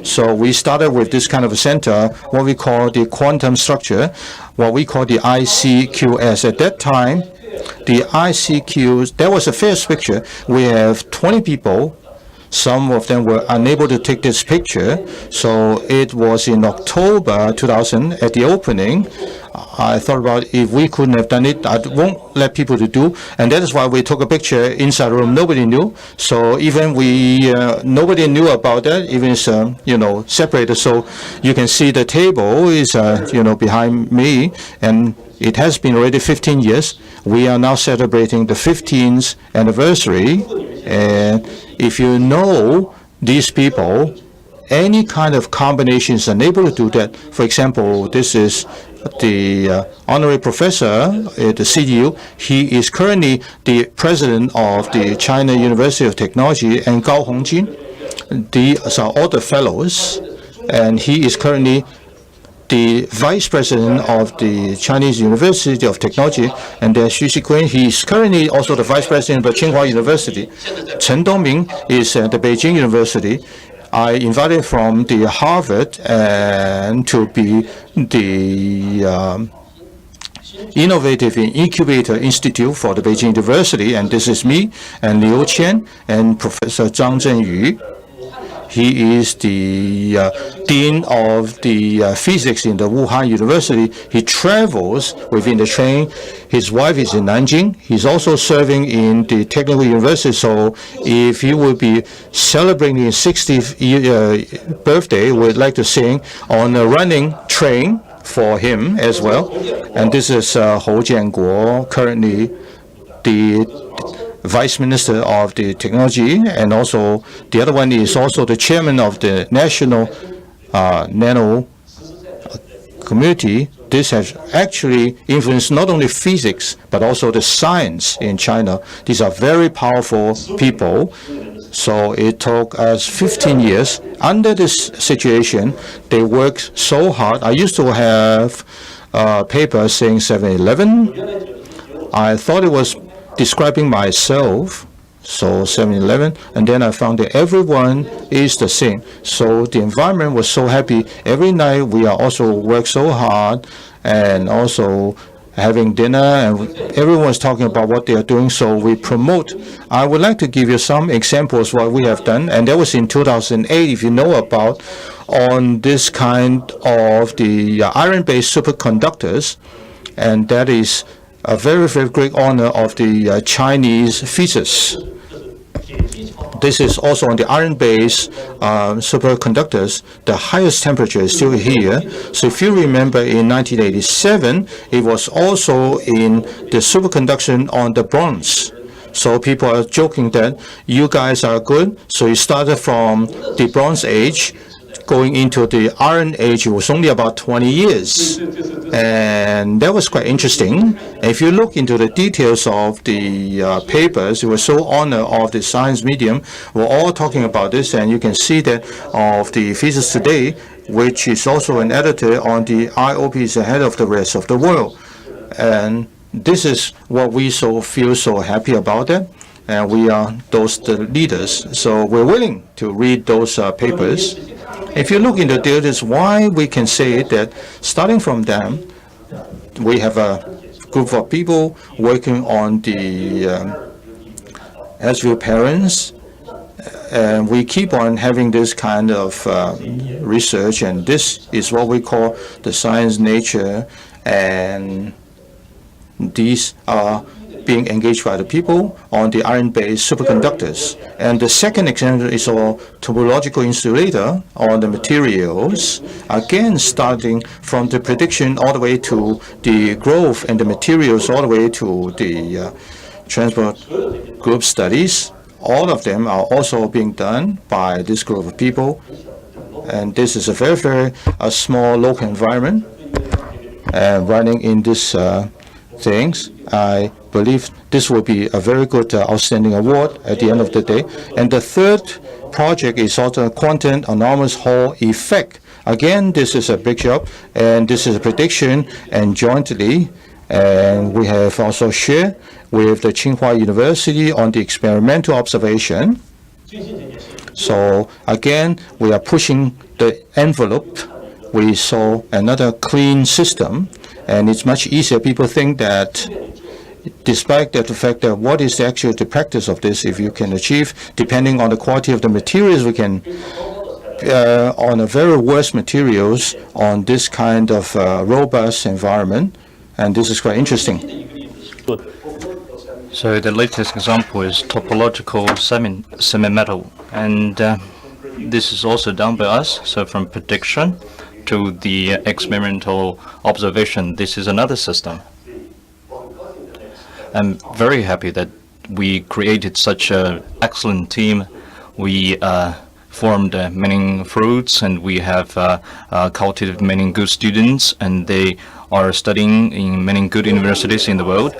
So we started with this kind of a center, what we call the quantum structure, what we call the ICQS. At that time, the ICQS, there was a first picture. We have 20 people. Some of them were unable to take this picture. So it was in October 2000 at the opening. I thought about if we couldn't have done it, I won't let people to do. And that is why we took a picture inside the room. Nobody knew. So even nobody knew about that. Even it's, separated. So you can see the table is, behind me. And it has been already 15 years. We are now celebrating the 15th anniversary. And if you know these people, any kind of combination is unable to do that. For example, this is the honorary professor at the CDU. He is currently the president of the China University of Technology, and Gao Hongjin. These are all the fellows, and he is currently the vice president of the Chinese University of Technology, and there's Xu Xiqun. He is currently also the vice president of Tsinghua University. Chen Dongming is at the Beijing University. I invited from the Harvard and to be the Innovative Incubator Institute for the Beijing University, and this is me and Liu Qian and Professor Zhang Zhenyu. He is the dean of the physics in the Wuhan University. He travels within the train. His wife is in Nanjing. He's also serving in the technical university. So if he will be celebrating his 60th birthday, we'd like to sing on a running train for him as well. And this is Hou Jianguo, currently the Vice Minister of the Technology, and also the other one is also the chairman of the National Nano Community. This has actually influenced not only physics, but also the science in China. These are very powerful people. So it took us 15 years. Under this situation, they worked so hard. I used to have a paper saying 7-Eleven. I thought it was describing myself, so 7-Eleven, and then I found that everyone is the same. So the environment was so happy. Every night we are also work so hard and also having dinner, and everyone's talking about what they are doing, so we promote. I would like to give you some examples what we have done, and that was in 2008, if you know about, on this kind of the iron-based superconductors, and that is a very, very great honor of the Chinese physicists. This is also on the iron-based superconductors. The highest temperature is still here. So if you remember in 1987, it was also in the superconduction on the bronze. So people are joking that you guys are good. So you started from the Bronze Age, going into the Iron Age. It was only about 20 years. And that was quite interesting. If you look into the details of the papers, it was so honor of the science medium. We're all talking about this, and you can see that of the Physics Today, which is also an editor on the IOP, is ahead of the rest of the world. And this is what we feel so happy about it. And we are the leaders. So we're willing to read those papers. If you look into this, why we can say that starting from them, we have a group of people working on the SVU parents, and we keep on having this kind of research, and this is what we call the science nature, and these are being engaged by the people on the iron-based superconductors. And the second example is a topological insulator on the materials, again starting from the prediction all the way to the growth and the materials all the way to the transport group studies. All of them are also being done by this group of people. And this is a very, very small local environment running in this things. I believe this will be a very good outstanding award at the end of the day. And the third project is also a quantum anomalous Hall effect. Again, this is a big job, and this is a prediction and jointly. And we have also shared with the Tsinghua University on the experimental observation. So again, we are pushing the envelope. We saw another clean system, and it's much easier. People think that despite the fact that what is actually the practice of this, if you can achieve, depending on the quality of the materials, we can, on a very worst materials, on this kind of robust environment, and this is quite interesting. So the latest example is topological semi-metal, and this is also done by us. So from prediction to the experimental observation, this is another system. I'm very happy that we created such an excellent team. We formed many fruits, and we have cultivated many good students, and they are studying in many good universities in the world.